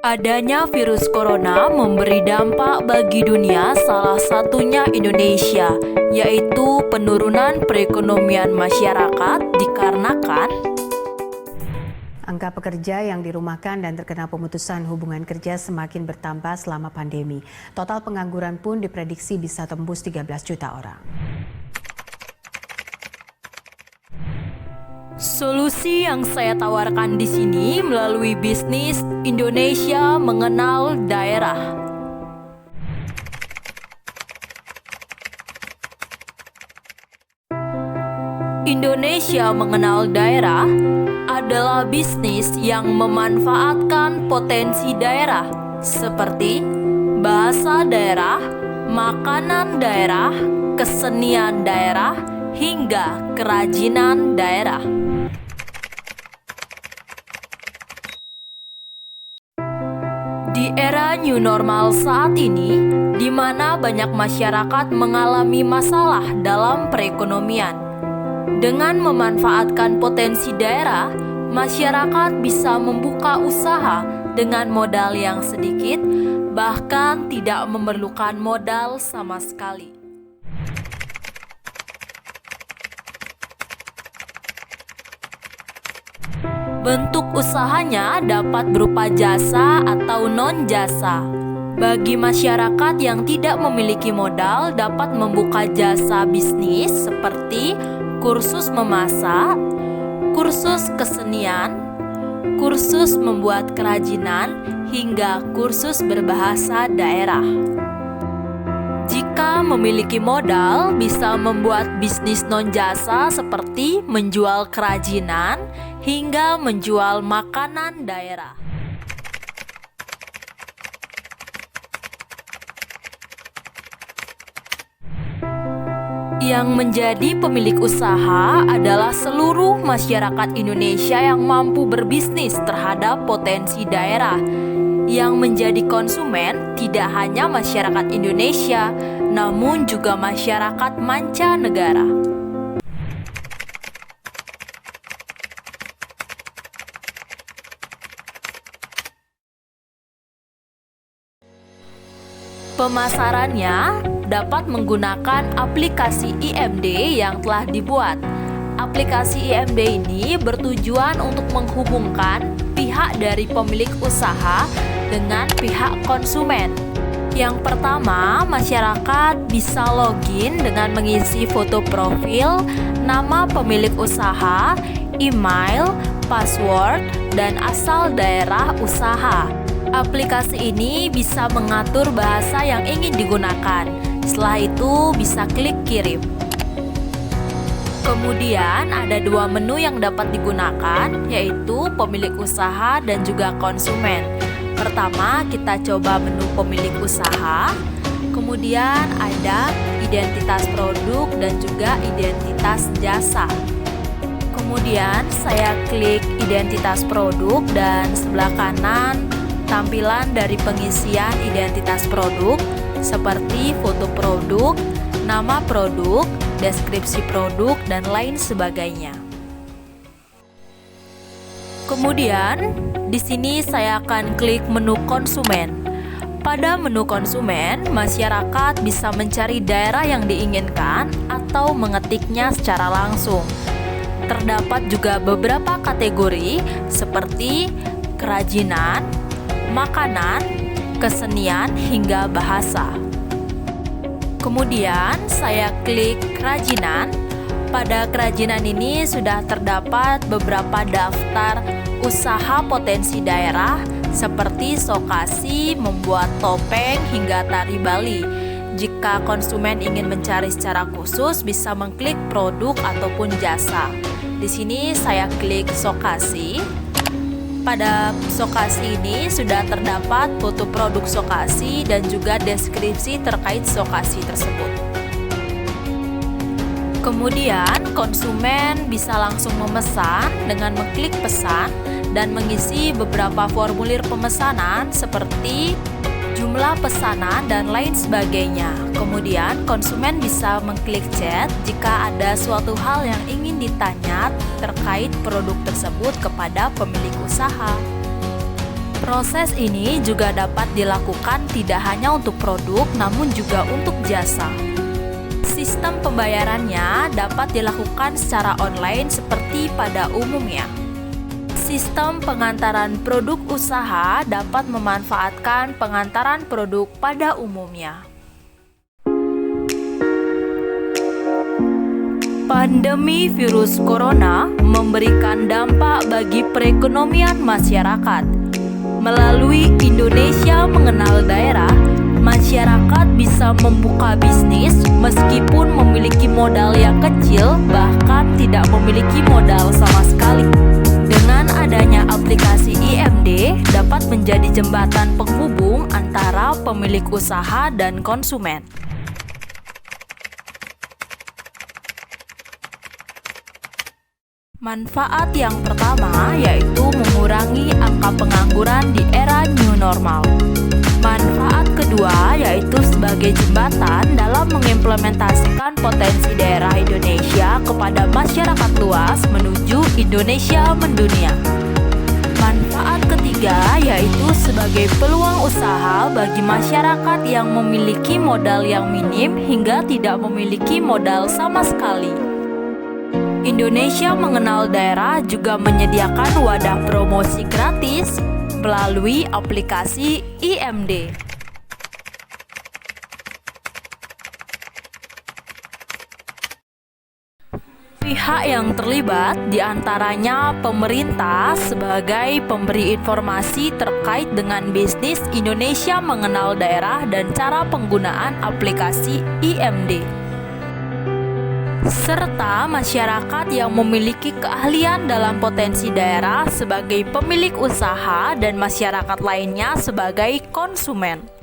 Adanya virus corona memberi dampak bagi dunia, salah satunya Indonesia, yaitu penurunan perekonomian masyarakat dikarenakan angka pekerja yang dirumahkan dan terkena pemutusan hubungan kerja semakin bertambah selama pandemi. Total pengangguran pun diprediksi bisa tembus 13 juta orang. Solusi yang saya tawarkan di sini melalui bisnis Indonesia Mengenal Daerah. Indonesia Mengenal Daerah adalah bisnis yang memanfaatkan potensi daerah seperti bahasa daerah, makanan daerah, kesenian daerah, hingga kerajinan daerah. Di era new normal saat ini, di mana banyak masyarakat mengalami masalah dalam perekonomian, dengan memanfaatkan potensi daerah, masyarakat bisa membuka usaha dengan modal yang sedikit, bahkan tidak memerlukan modal sama sekali. Bentuk usahanya dapat berupa jasa atau non-jasa. Bagi masyarakat yang tidak memiliki modal dapat membuka jasa bisnis seperti kursus memasak, kursus kesenian, kursus membuat kerajinan, hingga kursus berbahasa daerah. Jika memiliki modal, bisa membuat bisnis non-jasa seperti menjual kerajinan hingga menjual makanan daerah. Yang menjadi pemilik usaha adalah seluruh masyarakat Indonesia yang mampu berbisnis terhadap potensi daerah. Yang menjadi konsumen tidak hanya masyarakat Indonesia, namun juga masyarakat mancanegara. Pemasarannya dapat menggunakan aplikasi IMD yang telah dibuat. Aplikasi IMD ini bertujuan untuk menghubungkan pihak dari pemilik usaha dengan pihak konsumen. Yang pertama, masyarakat bisa login dengan mengisi foto profil, nama pemilik usaha, email, password, dan asal daerah usaha. Aplikasi ini bisa mengatur bahasa yang ingin digunakan. Setelah itu bisa klik kirim. Kemudian ada dua menu yang dapat digunakan, yaitu pemilik usaha dan juga konsumen. Pertama, kita coba menu pemilik usaha. Kemudian ada identitas produk dan juga identitas jasa. Kemudian saya klik identitas produk dan sebelah kanan tampilan dari pengisian identitas produk seperti foto produk, nama produk, deskripsi produk, dan lain sebagainya. Kemudian, di sini saya akan klik menu konsumen. Pada menu konsumen, masyarakat bisa mencari daerah yang diinginkan atau mengetiknya secara langsung. Terdapat juga beberapa kategori seperti kerajinan, makanan, kesenian, hingga bahasa. Kemudian saya klik kerajinan. Pada kerajinan ini sudah terdapat beberapa daftar usaha potensi daerah seperti sokasi, membuat topeng, hingga tari Bali. Jika konsumen ingin mencari secara khusus, bisa mengklik produk ataupun jasa. Di sini saya klik sokasi. Pada sokasi ini sudah terdapat foto produk sokasi dan juga deskripsi terkait sokasi tersebut. Kemudian konsumen bisa langsung memesan dengan mengklik pesan dan mengisi beberapa formulir pemesanan seperti jumlah pesanan dan lain sebagainya. Kemudian konsumen bisa mengklik chat jika ada suatu hal yang ingin ditanya terkait produk tersebut kepada pemilik usaha. Proses ini juga dapat dilakukan tidak hanya untuk produk, namun juga untuk jasa. Sistem pembayarannya dapat dilakukan secara online seperti pada umumnya. Sistem pengantaran produk usaha dapat memanfaatkan pengantaran produk pada umumnya. Pandemi virus corona memberikan dampak bagi perekonomian masyarakat. Melalui Indonesia Mengenal Daerah, masyarakat bisa membuka bisnis meskipun memiliki modal yang kecil, bahkan tidak memiliki modal sama sekali. Dengan adanya aplikasi IMD dapat menjadi jembatan penghubung antara pemilik usaha dan konsumen. Manfaat yang pertama yaitu mengurangi angka pengangguran di era new normal. Manfaat kedua yaitu sebagai jembatan dalam mengimplementasikan potensi daerah Indonesia kepada masyarakat luas menuju Indonesia mendunia. Manfaat ketiga yaitu sebagai peluang usaha bagi masyarakat yang memiliki modal yang minim hingga tidak memiliki modal sama sekali. Indonesia Mengenal Daerah juga menyediakan wadah promosi gratis melalui aplikasi IMD. Pihak yang terlibat diantaranya pemerintah sebagai pemberi informasi terkait dengan bisnis Indonesia Mengenal Daerah dan cara penggunaan aplikasi IMD, serta masyarakat yang memiliki keahlian dalam potensi daerah sebagai pemilik usaha dan masyarakat lainnya sebagai konsumen.